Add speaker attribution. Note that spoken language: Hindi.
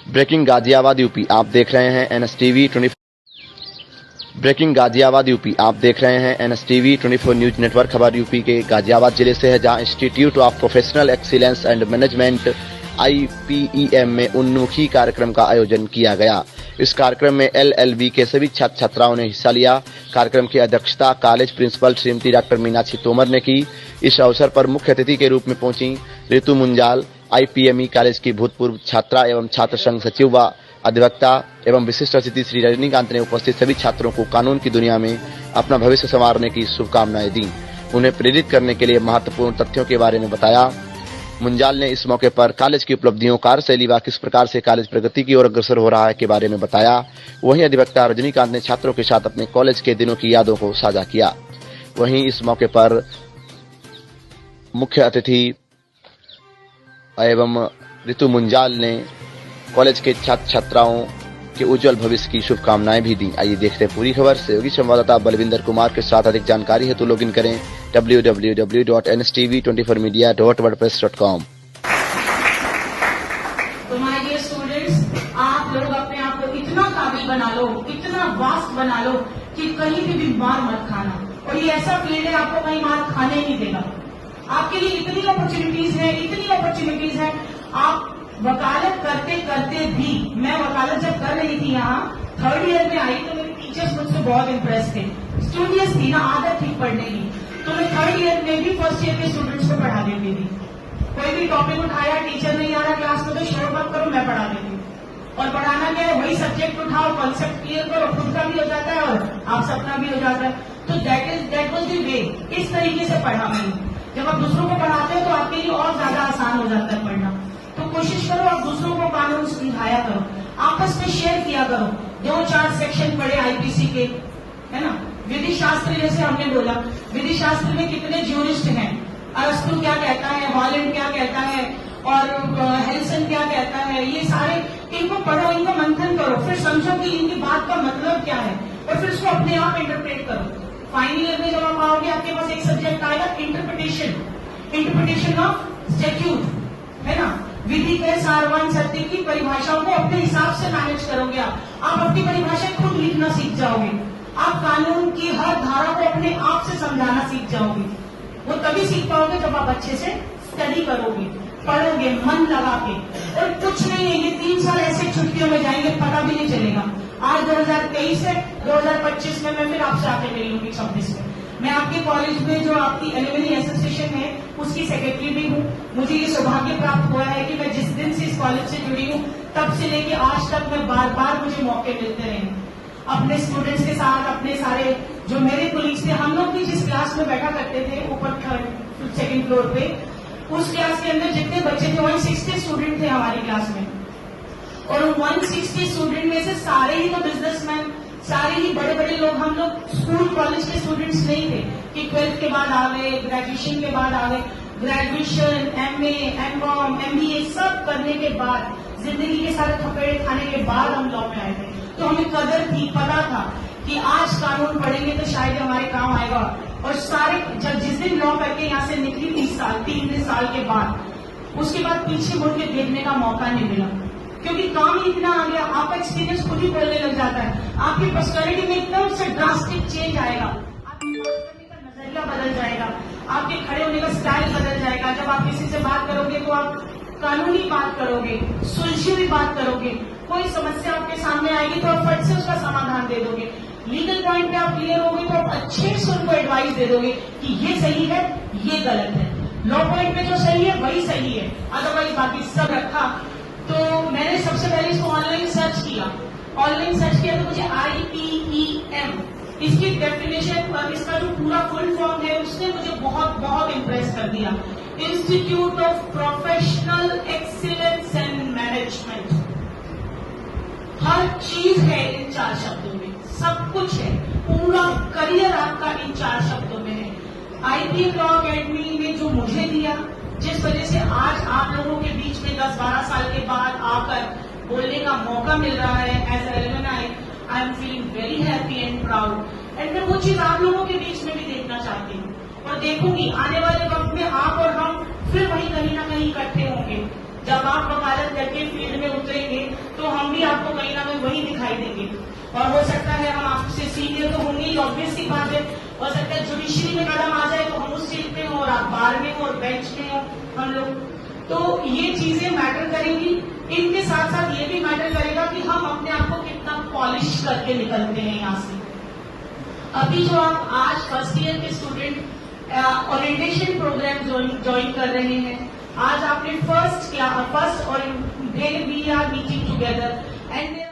Speaker 1: ब्रेकिंग गाजियाबाद यूपी, आप देख रहे हैं एनएसटीवी 24। ब्रेकिंग गाजियाबाद यूपी, आप देख रहे हैं एनएसटीवी 24 न्यूज नेटवर्क। खबर यूपी के गाजियाबाद जिले से है, जहां institute of professional excellence and management IPEM में उन्मुखी कार्यक्रम का आयोजन किया गया। इस कार्यक्रम में LLB के सभी छात्र छात्राओं ने हिस्सा लिया। कार्यक्रम की अध्यक्षता कॉलेज प्रिंसिपल श्रीमती डॉक्टर मीनाक्षी तोमर ने की। इस अवसर पर मुख्य अतिथि के रूप में पहुंची ऋतु मुंजाल, IPME कॉलेज की भूतपूर्व छात्रा एवं छात्र संघ सचिव व अधिवक्ता एवं विशिष्ट अतिथि श्री रजनीकांत ने उपस्थित सभी छात्रों को कानून की दुनिया में अपना भविष्य संवारने की शुभकामनाएं दी। उन्हें प्रेरित करने के लिए महत्वपूर्ण तथ्यों के बारे में बताया। मुंजाल ने इस मौके पर कॉलेज की उपलब्धियों, कार्यशैली व किस प्रकार से कॉलेज प्रगति की ओर अग्रसर हो रहा है के बारे में बताया। वहीं अधिवक्ता रजनीकांत ने छात्रों के साथ अपने कॉलेज के दिनों की यादों को साझा किया। वहीं इस मौके पर मुख्य अतिथि एवं ऋतु मुंजाल ने कॉलेज के छात्र छात्राओं के उज्जवल भविष्य की शुभकामनाएं भी दी। आइए देखते हैं पूरी खबर। सहयोगी संवाददाता बलविंदर कुमार के साथ अधिक जानकारी हेतु लॉगिन करें www.nstv24media.wordpress.com।
Speaker 2: तो माय डियर स्टूडेंट्स, आप लोग अपने आप को इतना काबिल बना लो, इतना वास्ट बना लो कि कहीं भी मार मत खाना। और ये ऐसा फील्ड है, आपको कहीं मार खाने ही नहीं देगा। आपके लिए इतनी अपॉर्चुनिटीज है। आप वकालत करते करते भी, मैं वकालत जब कर रही थी यहाँ 3rd ईयर में आई तो मेरे टीचर्स मुझसे बहुत इम्प्रेस थे। स्टूडियस थी ना, आदत थी पढ़ने की, तो मैं 3rd ईयर में भी 1st ईयर के स्टूडेंट्स को पढ़ा देती थी। कोई भी टॉपिक उठाया, टीचर नहीं आ रहा क्लास में, तो शोर मत करो, मैं पढ़ा देती हूँ। और पढ़ाना क्या है, वही सब्जेक्ट उठाओ, कॉन्सेप्ट क्लियर करो, खुद का भी हो जाता है और आप सबका भी हो जाता है। तो दैट वाज द वे। इस तरीके से पढ़ा मैंने। जब आप दूसरों को पढ़ाते हो तो आपके लिए और ज्यादा आसान हो जाता है पढ़ना। तो कोशिश करो आप दूसरों को कानून समझाया करो, आपस में शेयर किया करो। 2-4 सेक्शन पढ़े IPC के, है ना। विधि शास्त्र, जैसे हमने बोला, विधि शास्त्र में कितने ज्यूरिस्ट हैं, अरस्तु क्या कहता है, हॉलैंड क्या कहता है और हेल्सन क्या कहता है, ये सारे इनको पढ़ो, इनको मंथन करो, फिर समझो कि इनकी बात का मतलब क्या है और फिर उसको अपने आप इंटरप्रेट करो। फाइनल ईयर में जब आप आओगे, आपके पास एक सब्जेक्ट आएगा इंटरप्रिटेशन ऑफ स्टैट्यूट, है ना। विधि के सारवान सत्य की परिभाषाओं को अपने हिसाब से मैनेज करोगे। आप अपनी परिभाषा खुद लिखना सीख जाओगे। आप कानून की हर धारा को अपने आप से समझाना सीख जाओगे। वो तभी सीख पाओगे जब आप अच्छे से स्टडी करोगे, पढ़ोगे मन लगा के। और कुछ नहीं है, ये 3 साल ऐसे छुट्टियों में जाएंगे, पता भी नहीं चलेगा। आज 2023 है, 2025 में मैं फिर आपसे आके मिल लूंगी 26 में। मैं आपके कॉलेज में जो आपकी एलुमनी एसोसिएशन है उसकी सेक्रेटरी भी हूँ। मुझे ये सौभाग्य प्राप्त हुआ है कि मैं जिस दिन से इस कॉलेज से जुड़ी हूँ तब से लेके आज तक मैं बार बार मुझे मौके मिलते रहे अपने स्टूडेंट्स के साथ। अपने सारे जो मेरे कोलीग्स थे, हम लोग भी जिस क्लास में बैठा करते थे ऊपर 2nd फ्लोर पे, उस क्लास के अंदर जितने बच्चे थे 160 स्टूडेंट थे हमारी क्लास में। और 160 स्टूडेंट में से सारे ही तो बिजनेसमैन, सारे ही बड़े बड़े लोग। हम लोग स्कूल कॉलेज के स्टूडेंट्स नहीं थे कि 12th के बाद आ गए, ग्रेजुएशन के बाद आ गए। ग्रेजुएशन, MA, MCOM, MBA सब करने के बाद, जिंदगी के सारे थपेड़े खाने के बाद हम लॉ में आए थे। तो हमें कदर थी, पता था कि आज कानून पढ़ेंगे तो शायद हमारे काम आएगा। और सारे जब जिस दिन लॉ करके यहाँ से निकली 3 साल के बाद, उसके बाद पीछे मुड़ के देखने का मौका नहीं मिला, क्योंकि काम ही इतना आ गया। आपका एक्सपीरियंस खुद ही बोलने लग जाता है। आपकी पर्सनैलिटी में एकदम से ड्रास्टिक चेंज आएगा, आपकी बात करने का नजरिया बदल जाएगा, आपके खड़े होने का स्टाइल बदल जाएगा। जब आप किसी से बात करोगे तो आप कानूनी बात करोगे, सुलझी हुई बात करोगे। कोई समस्या आपके सामने आएगी तो आप फट से उसका समाधान दे दोगे। लीगल पॉइंट पे आप क्लियर होगे तो आप अच्छे से उनको एडवाइस दे दोगे कि ये सही है, ये गलत है। लॉ पॉइंट पे जो सही है वही सही है, अदरवाइज बाकी सब रखा। तो मैंने सबसे पहले इसको ऑनलाइन सर्च किया तो मुझे IPEM इसकी डेफिनेशन और इसका जो पूरा फुल फॉर्म है उसने मुझे बहुत बहुत इम्प्रेस कर दिया। Institute of professional excellence and management. हर चीज है इन 4 शब्दों में, सब कुछ है, पूरा करियर आपका इन 4 शब्दों में है। IPM लॉ अकेडमी ने जो मुझे दिया, जिस वजह से आज आप लोगों के बीच में 10-12 साल के बाद आकर बोलने का मौका मिल रहा है, as alumni I am feeling very happy and proud. And मैं वो चीज आप लोगों के बीच में भी देखना चाहती हूँ और देखूंगी। आने वाले वक्त में आप और हम फिर वही कहीं ना कहीं इकट्ठे होंगे। जब आप वकालत करके फील्ड में उतरेंगे तो दिखाई देंगे। और हो सकता है हम आपसे सीनियर तो होंगे ही, ऑब्वियस सी बात है, हो सकता है जुडिशरी में कदम आ जाए तो हम उस सीट पे हो और आप बार में हो और बेंच में हो हम लोग, तो ये चीजें मैटर करेंगी। इनके साथ साथ ये भी मैटर करेगा कि हम अपने आप को कितना पॉलिश करके निकलते हैं यहाँ से। अभी जो आप आज फर्स्ट ईयर के स्टूडेंट ओरिएंटेशन प्रोग्राम ज्वाइन कर रहे हैं, आज आपने फर्स्ट और we are meeting together and